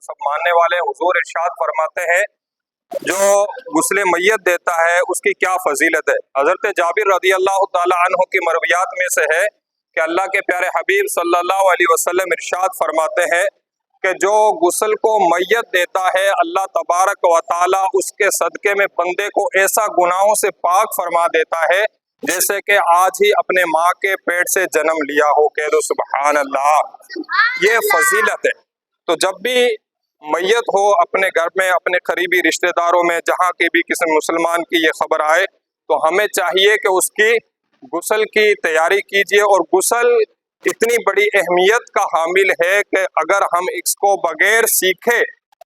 सब मानने वाले हुजूर इरशाद फरमाते हैं जो गुस्ले मैयत देता है उसकी क्या फजीलत है। हजरत जाबिर रदी अल्लाह ताला अन्हु की मरवियात में से है कि अल्लाह के प्यारे हबीब सल्लल्लाहु अलैहि वसल्लम इरशाद फरमाते हैं कि जो गुस्ल को मैयत देता है अल्लाह तबारक व ताला उसके सदके में बंदे को ऐसा गुनाहों से पाक फरमा देता है जैसे कि आज ही अपने माँ के पेट से जन्म लिया हो। कह दो सुभान अल्लाह। ये फजीलत है। तो जब भी मैयत हो अपने घर में, अपने करीबी रिश्तेदारों में, जहाँ की भी किसी मुसलमान की ये खबर आए तो हमें चाहिए कि उसकी गुस्ल की तैयारी कीजिए। और गुस्ल इतनी बड़ी अहमियत का हामिल है कि अगर हम इसको बगैर सीखे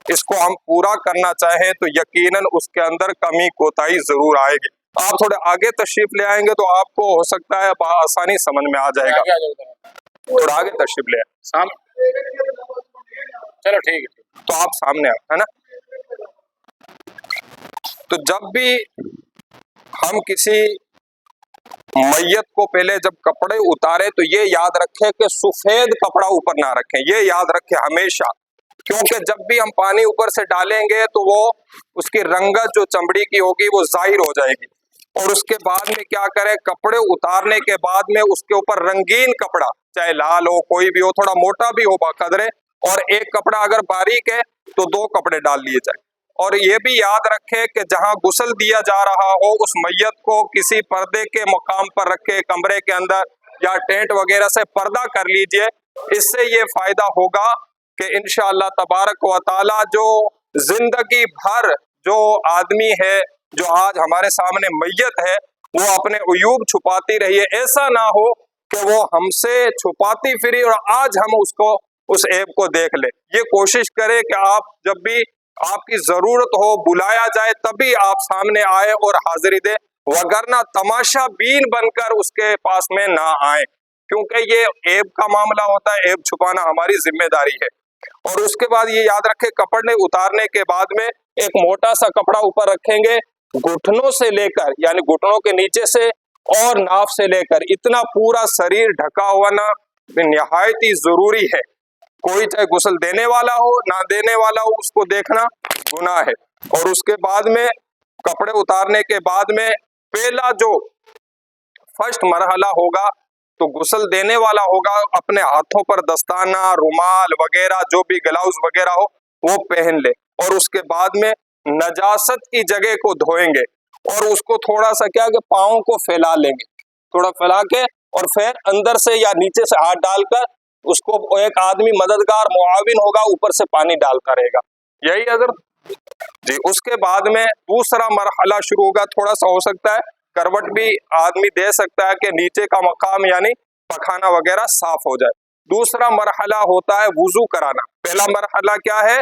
इसको हम पूरा करना चाहें तो यकीनन उसके अंदर कमी कोताही जरूर आएगी। आप थोड़े आगे तशरीफ ले आएंगे तो आपको हो सकता है आसानी समझ में आ जाएगा। थोड़ा आगे तशरीफ ले सामने, चलो ठीक है, तो आप सामने आओ, है ना। तो जब भी हम किसी मैयत को पहले जब कपड़े उतारे तो ये याद रखें कि सफेद कपड़ा ऊपर ना रखें, ये याद रखें हमेशा, क्योंकि जब भी हम पानी ऊपर से डालेंगे तो वो उसकी रंगत जो चमड़ी की होगी वो जाहिर हो जाएगी। और उसके बाद में क्या करें, कपड़े उतारने के बाद में उसके ऊपर रंगीन कपड़ा, चाहे लाल हो कोई भी हो, थोड़ा मोटा भी हो बाकदरे, और एक कपड़ा अगर बारीक है तो 2 कपड़े डाल लिए जाए। और ये भी याद रखें कि जहां गुस्ल दिया जा रहा हो उस मैयत को किसी पर्दे के मकाम पर रखे, कमरे के अंदर या टेंट वगैरह से पर्दा कर लीजिए। इससे ये फायदा होगा कि इंशाअल्लाह तबारक व ताला जो जिंदगी भर जो आदमी है जो आज हमारे सामने मैयत है वो अपने उयूब छुपाती रही है, ऐसा ना हो कि वो हमसे छुपाती फिरी और आज हम उसको उस ऐब को देख ले। ये कोशिश करें कि आप जब भी आपकी जरूरत हो बुलाया जाए तभी आप सामने आए और हाजिरी दे, वगरना तमाशा बीन बनकर उसके पास में ना आए, क्योंकि ये ऐब का मामला होता है, ऐब छुपाना हमारी जिम्मेदारी है। और उसके बाद ये याद रखें, कपड़े उतारने के बाद में एक मोटा सा कपड़ा ऊपर रखेंगे, घुटनों से लेकर यानी घुटनों के नीचे से और नाफ से लेकर इतना पूरा शरीर ढका हुआ ना निहायत ही जरूरी है। कोई चाहे गुस्ल देने वाला हो ना देने वाला हो उसको देखना गुनाह है। और उसके बाद में कपड़े उतारने के बाद में पहला जो फर्स्ट मरहला होगा तो गुस्ल देने वाला होगा अपने हाथों पर दस्ताना, रुमाल वगैरह जो भी ग्लव्स वगैरह हो वो पहन ले, और उसके बाद में नजासत की जगह को धोएंगे और उसको थोड़ा सा क्या कि पाँव को फैला लेंगे, थोड़ा फैला के, और फिर अंदर से या नीचे से हाथ डालकर उसको एक आदमी मददगार मुआविन होगा ऊपर से पानी डालता रहेगा। यही अगर जी। उसके बाद में दूसरा मरहला शुरू होगा, थोड़ा सा हो सकता है करवट भी आदमी दे सकता है कि नीचे का मकाम यानी पखाना वगैरह साफ हो जाए। दूसरा मरहला होता है वुजू कराना। पहला मरहला क्या है,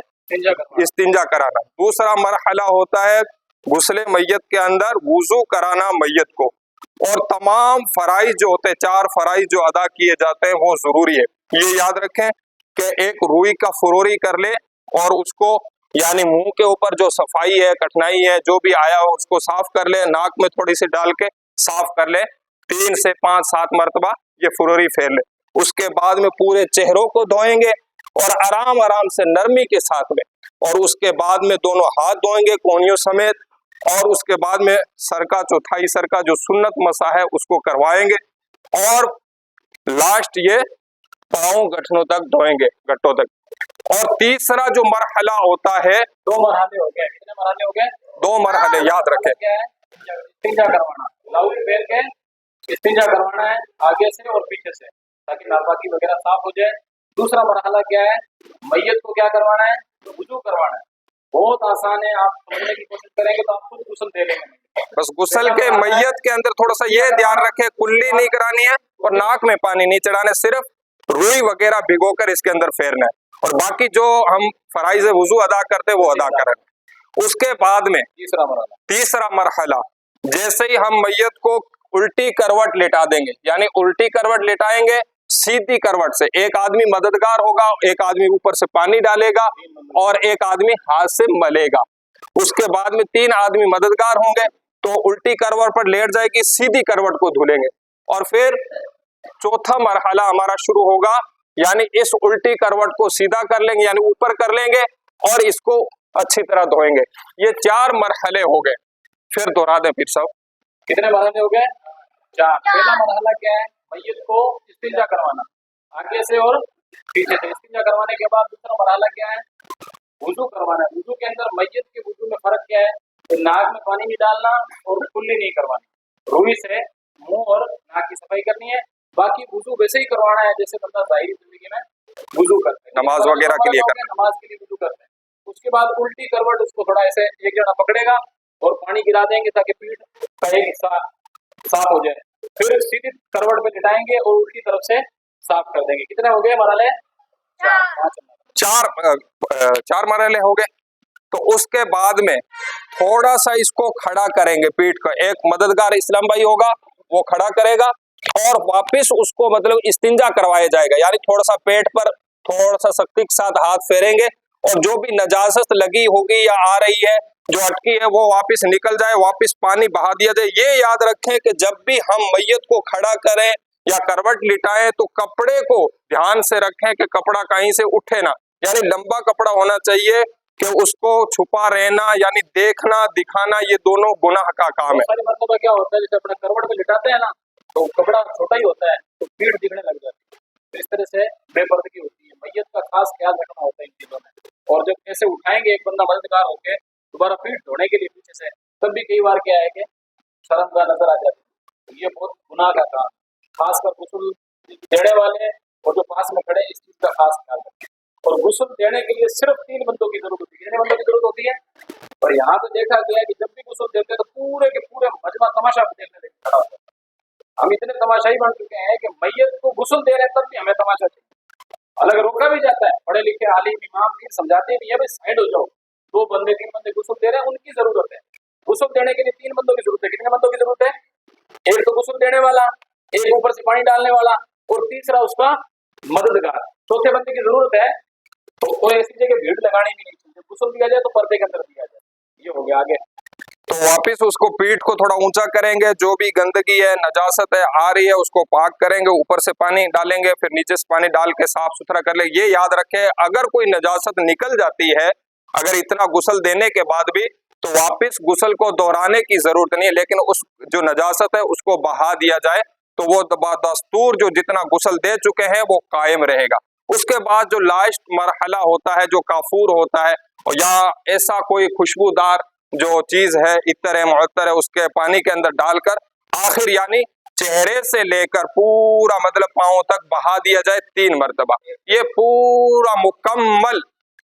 इस्तिंजा कराना। दूसरा मरहला होता है गुस्ले मैयत के अंदर वुजू कराना मैयत को, और तमाम फराइज जो होते हैं, 4 फराइज जो अदा किए जाते हैं वो जरूरी है। ये याद रखें कि एक रुई का फुरोरी कर ले और उसको यानी मुंह के ऊपर जो सफाई है, कठिनाई है, जो भी आया हो उसको साफ कर ले, नाक में थोड़ी सी डाल के साफ कर ले, 3 से 5 7 मरतबा ये फुरोरी फेर ले। उसके बाद में पूरे चेहरों को धोएंगे और आराम आराम से नरमी के साथ में, और उसके बाद में दोनों हाथ धोएंगे कोहनियों समेत, और उसके बाद में सर का चौथाई सर का जो सुन्नत मसा है उसको करवाएंगे, और लास्ट ये पाँव गठनों तक धोएंगे, गट्टों तक। और तीसरा जो मरहला होता है, 2 मरहले हो गए, कितने मरहले हो गए? 2 मरहले याद रखें। इस्तिंजा करवाना, लाउड फेर के इस्तिंजा करवाना है आगे से और पीछे से, ताकि नापाकी वगैरह साफ हो जाए। दूसरा मरहला क्या है, मैयत को क्या करवाना है, वुजू करवाना है। बहुत आसान है, आप समझने की कोशिश करेंगे तो आप खुद गुस्ल दे लेंगे। बस गुस्ल के मैयत के अंदर थोड़ा सा ये ध्यान रखें, कुल्ली नहीं करानी है और नाक में पानी नहीं चढ़ाने, सिर्फ रुई वगैरह भिगोकर इसके अंदर फेरना है, और बाकी जो हम फराइज वुजू अदा करते हैं वो अदा करें। उसके बाद में तीसरा मरहला, जैसे ही हम मैयत को उल्टी करवट लेटा देंगे, यानी उल्टी करवट लेटाएंगे, सीधी करवट से एक आदमी मददगार होगा, एक आदमी ऊपर से पानी डालेगा और एक आदमी हाथ से मलेगा। उसके बाद में 3 आदमी मददगार होंगे, तो उल्टी करवट पर लेट जाएगी, सीधी करवट को धुलेंगे, और फिर चौथा मरहला हमारा शुरू होगा, यानी इस उल्टी करवट को सीधा कर लेंगे यानी ऊपर कर लेंगे, और इसको अच्छी तरह धोएंगे। ये 4 मरहले हो गए। फिर दोहरा दें फिर सब। कितने मरहले हो गए? 4। पहला मरहला क्या है? मैयत को इस्तिंजा करवाना, आगे से और पीछे से। इस्तिंजा करवाने के बाद दूसरा मरहला क्या है? वुजू करवाना। वुजू के अंदर मैयत के वुजू में फर्क क्या है? तो नाक में पानी नहीं डालना और कुल्ली नहीं करवानी, रुई से मुंह और नाक की सफाई करनी है। बाकी वुजू वैसे ही करवाना है जैसे बंदा जाहिरी जिंदगी में वुजू करते हैं, नमाज वगैरह के लिए करना। नमाज के लिए वुजू करते हैं। उसके बाद उल्टी करवट उसको थोड़ा ऐसे एक जना पकड़ेगा और पानी गिरा देंगे ताकि पीठ का एक हिस्सा साफ हो जाए। फिर सीधी करवट पे लिटाएंगे और उल्टी तरफ से साफ कर देंगे। कितने हो गए मरहले? 4। 4 मरहले हो गए। तो उसके बाद में थोड़ा सा इसको खड़ा करेंगे पीठ को। एक मददगार इस्लाम भाई होगा, वो खड़ा करेगा और वापस उसको मतलब इस्तिंजा करवाया जाएगा। यानी थोड़ा सा पेट पर थोड़ा सा सख्ती के साथ हाथ फेरेंगे और जो भी नजासत लगी होगी या आ रही है, जो अटकी है, वो वापस निकल जाए, वापस पानी बहा दिया जाए। ये याद रखें कि जब भी हम मैयत को खड़ा करें या करवट लिटाएं तो कपड़े को ध्यान से रखें कि कपड़ा कहीं से उठे ना। यानी लंबा कपड़ा होना चाहिए कि उसको छुपा रहना यानी देखना दिखाना ये दोनों गुनाह का काम है। मतलब क्या होता है, जैसे अपने करवट पे लिटाते हैं ना तो कपड़ा छोटा ही होता है तो पीठ दिखने लग जाती है, तो इस तरह से बेपर्दगी होती है। मैयत का खास ख्याल रखना होता है इन चीजों में। और जब ऐसे उठाएंगे एक बंदा मददगार होके दोबारा पीठ धोने के लिए पीछे से, तब भी कई बार क्या है कि शर्मगाह नजर आ जाती है। ये बहुत गुनाह का काम, खासकर गुस्ल देने वाले और जो पास में खड़े इस चीज का खास ख्याल रखें। और गुस्ल देने के लिए सिर्फ 3 बंदों की जरूरत होती है। कितने बंदों की जरूरत होती है? और यहाँ पे देखा गया है कि जब भी गुस्ल देते हैं तो पूरे के पूरे मजमा तमाशा देखने खड़ा होता है। हम इतने तमाशाई बन चुके हैं कि मैयत को गुस्ल दे रहे हैं तब भी हमें तमाशा चाहिए। अलग रोका भी जाता है, पढ़े लिखे आलिम इमाम भी समझाते भी है भाई साइड हो जाओ, 2 बंदे 3 बंदे गुस्ल दे रहे हैं, उनकी जरूरत है। गुस्ल देने के लिए 3 बंदों की जरूरत है। कितने बंदों की जरूरत है? एक तो गुस्ल देने वाला, एक ऊपर से पानी डालने वाला और तीसरा उसका मददगार। चौथे बंदे की जरूरत है। तो कोई ऐसी जगह भीड़ लगानी भी नहीं चाहिए। गुस्ल दिया जाए तो पर्दे के अंदर दिया जाए। ये हो गया। आगे तो वापस उसको पीठ को थोड़ा ऊंचा करेंगे, जो भी गंदगी है नजासत है आ रही है उसको पाक करेंगे, ऊपर से पानी डालेंगे, फिर नीचे से पानी डाल के साफ सुथरा कर लेंगे। ये याद रखें अगर कोई नजासत निकल जाती है, अगर इतना गुस्ल देने के बाद भी, तो वापस गुस्ल को दोहराने की जरूरत नहीं है, लेकिन उस जो नजासत है उसको बहा दिया जाए तो वो दस्तूर जो जितना गुस्ल दे चुके हैं वो कायम रहेगा। उसके बाद जो लास्ट मरहला होता है जो काफूर होता है या ऐसा कोई खुशबूदार जो चीज है इत्तर है मुअत्तर है उसके पानी के अंदर डालकर आखिर यानी चेहरे से लेकर पूरा मतलब पांव तक बहा दिया जाए 3 मरतबा। ये पूरा मुकम्मल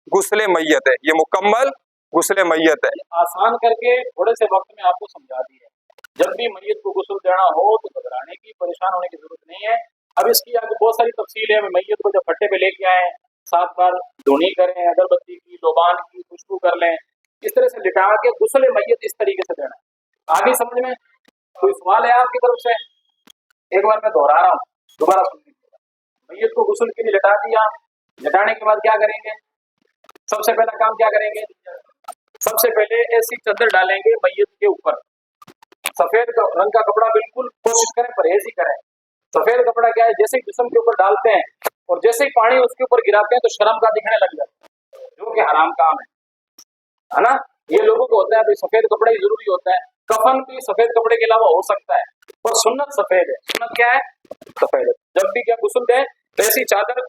गुस्ले मैयत है, ये मुकम्मल गुस्ले मैयत है। आसान करके थोड़े से वक्त में आपको समझा दी है। जब भी मैयत को गुस्ल देना हो तो घबराने की परेशान होने की जरूरत नहीं है। अब इसकी आगे बहुत सारी तफसील है। मैयत को जब फट्टे पे लेके आए 7 बार धुनी करें, अगरबत्ती की लोबान की खुशबू कर लें, इस तरह से लिटा के गुस्ल मैयत इस तरीके से देना है। आगे समझ में कोई सवाल है आपकी तरफ से? एक बार मैं दोहरा रहा हूँ, दोबारा सुन लीजिएगा। मैयत को गुस्ल के लिए लिटा दिया, लिटाने के बाद क्या करेंगे? सबसे पहला काम क्या करेंगे? सबसे पहले ऐसी चादर डालेंगे मैयत के ऊपर, सफेद रंग का कपड़ा, बिल्कुल कोशिश करें परहेज ही करें। सफेद कपड़ा क्या है, जैसे ही जिस्म के ऊपर डालते हैं और जैसे ही पानी उसके ऊपर गिराते हैं तो शर्म का दिखने लग जाता है, जो कि हराम काम है ना। ये लोगों को होता है भाई सफेद कपड़ा ही जरूरी होता है। कफन भी सफेद कपड़े के अलावा हो सकता है, पर सुन्नत सफेद है। सुन्नत क्या है? सफेद है। जब भी क्या गुस्ल दें तो ऐसी चादर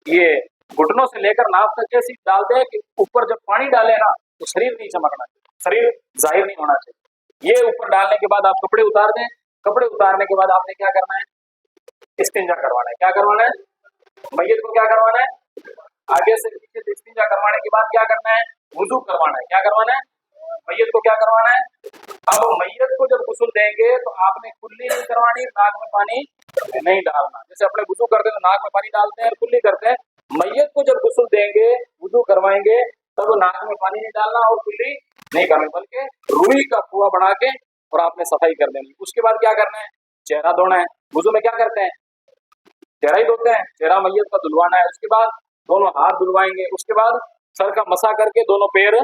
ये घुटनों से लेकर नाक तक ऐसी डालते हैं कि ऊपर जब पानी डाले ना तो शरीर नहीं चमकना चाहिए, शरीर जाहिर नहीं होना चाहिए। ये ऊपर डालने के बाद आप कपड़े उतार दें। कपड़े उतारने के बाद आपने क्या करना है? इस्तिंजा करवाना है। क्या करवाना है? मैयत को क्या करवाना है? आगे से पीछे से इस्तिंजा करवाने के बाद क्या करना है? वुजू करवाना है। क्या करवाना है? मैयत को क्या करवाना है? अब मैयत को जब गुस्ल देंगे तो आपने कुल्ली नहीं करवानी, नाक में पानी नहीं डालना। जैसे अपने वुजू करते हैं तो नाक में पानी डालते हैं और कुल्ली करते हैं, मैयत को जब गुस्ल देंगे वुजू करवाएंगे तब नाक में पानी नहीं डालना और कुल्ली नहीं करनी, बल्कि रुई का कुआं बना के और आपने सफाई कर देनी। उसके बाद क्या करना है? चेहरा धोना है। वुजू में क्या करते हैं? चेहरा ही धोते हैं, चेहरा मैयत का धुलवाना है। उसके बाद दोनों हाथ धुलवाएंगे। उसके बाद सर का मसा करके दोनों पैर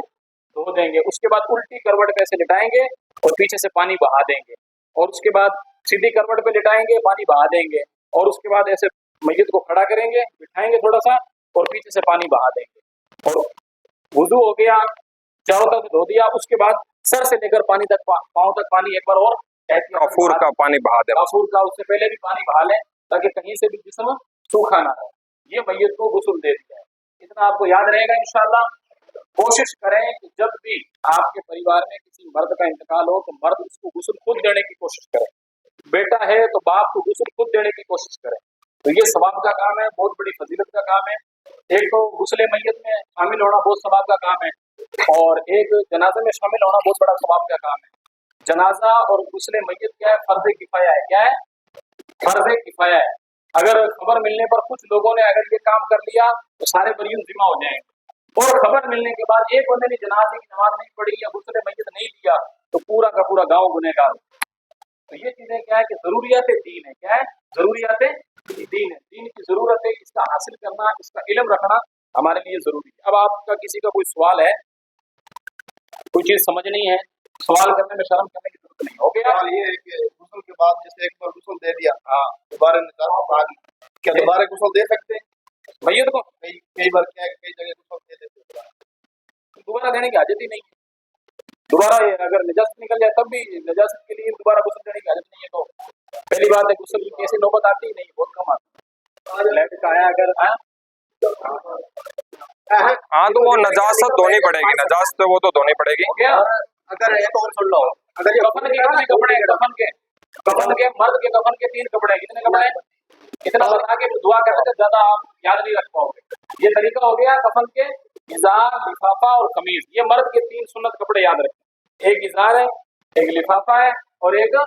धो देंगे। उसके बाद उल्टी करवट पे ऐसे लिटाएंगे और पीछे से पानी बहा देंगे। और उसके बाद सीधी करवट पे लिटाएंगे, पानी बहा देंगे। और उसके बाद ऐसे मैयत को खड़ा करेंगे, बिठाएंगे थोड़ा सा और पीछे से पानी बहा देंगे। और वुजू हो गया, चारों तरफ धो दिया, उसके बाद सर से लेकर पानी तक पांव तक पानी एक बार और कफूर का पानी बहा दे। काफूर का उससे पहले भी पानी बहा लें ताकि कहीं से भी जिस्म सूखा ना रहे। ये मैयत को गुस्ल दे दिया है, इतना आपको याद रहेगा इंशाल्लाह। कोशिश करें कि जब भी आपके परिवार में किसी मर्द का इंतकाल हो तो मर्द उसको गुस्ल खुद देने की कोशिश करे। बेटा है तो बाप को गुस्ल खुद देने की कोशिश करे। तो ये सवाब का काम है, बहुत बड़ी फजीलत का काम है। एक तो गुस्ले मैयत में शामिल होना बहुत सवाब का काम है, और एक जनाजे में शामिल होना बहुत बड़ा सवाब का काम है। जनाजा और गुस्ले मैयत क्या है? फर्ज किफाया है। क्या है? फर्ज किफाया है। अगर खबर मिलने पर कुछ लोगों ने अगर ये काम कर लिया तो सारे बरीउन जिम्मा हो जाएंगे, और खबर मिलने के बाद एक बंदे ने जनाजे की नमाज नहीं पढ़ी या गुस्ले मैयत नहीं दिया तो पूरा का पूरा गांव गुनहगार। तो ये चीजें क्या है कि जरूरियात दीन है। क्या है? जरूरियात दीन है। दीन की जरूरत है, इसका हासिल करना, इसका इल्म रखना हमारे लिए जरूरी है। अब आपका किसी का कोई सवाल है, कोई चीज समझ नहीं है, सवाल करने में शर्म करने की जरूरत नहीं। हो गया? ये है कि गुस्ल के बाद जैसे एक बार गुस्ल दे दिया, हाँ, दोबारा निकाल आ गई, क्या दोबारा गुस्ल दे सकते हैं? मैयत को कई बार क्या है, कई जगह गुस्ल दे देते हैं, दोबारा देने की आदत ही नहीं है। दोबारा अगर निजात निकल जाए तब भी निजात के लिए दोबारा गुस्ल देने की आदत नहीं है। तो पहली बात है गुस्ल की कैसी नौबत आती ही नहीं, बहुत कम आती है। लैट का आया अगर हाँ तो वो नजासत धोनी पड़ेगी, नजासत तो वो तो धोनी पड़ेगी। हो गया? अगर एक और सुन लो, अगर ये कफन के कितने कपड़े हैं? कफन के मर्द के कफन के 3 कपड़े हैं। कितने कपड़े हैं? इतना बता के दुआ करने से ज्यादा आप याद नहीं रख पाओगे। ये तरीका हो गया कफन के इजार, लिफाफा और कमीज। ये मर्द के 3 सुन्नत कपड़े याद रखें। एक इजार है, एक लिफाफा है और एक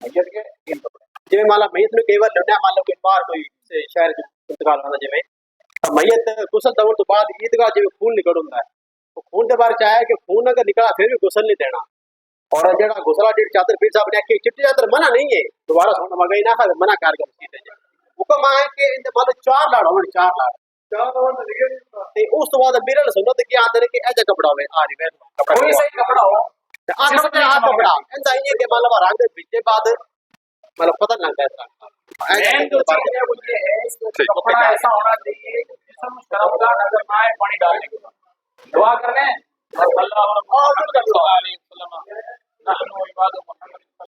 मैयत के 3 कपड़े। जिਵੇਂ मान लो मैयत में कई बार लड़ना, मान लो कि बाहर कोई शहर इंतकाल होना, जिਵੇਂ मैयत गुस्ल दौड़ तो बाद ईदगाह जिਵੇਂ खून निकल ਹੁੰਦਾ है, तो खून के बारे चाहे कि खून अगर निकला फिर भी गुस्ल नहीं देना। और जेड़ा गुस्ला डेढ़ चादर पीर साहब ने आखी चिट्टी चादर मना नहीं है, दोबारा सुन मगई ना मना कर गए। हुक्म आए कि इनके मान लो 4 लाड़ होने, 4 लाड़ ते उस तो बाद मेरे ने सुनो तो क्या आंदे कि ऐसा कपड़ा होवे, आ रही है कपड़ा, कोई सही कपड़ा हो, आ कपड़ा ऐसा ही है कि मान लो रंग बीते बाद मतलब पता नहीं लगता है। मेन जो चीज है वो ये है कि कपड़ा ऐसा होना चाहिए कि जिस्म शर्मगाह नजर ना आए पानी डालने के बाद। दुआ कर लें। अल्लाह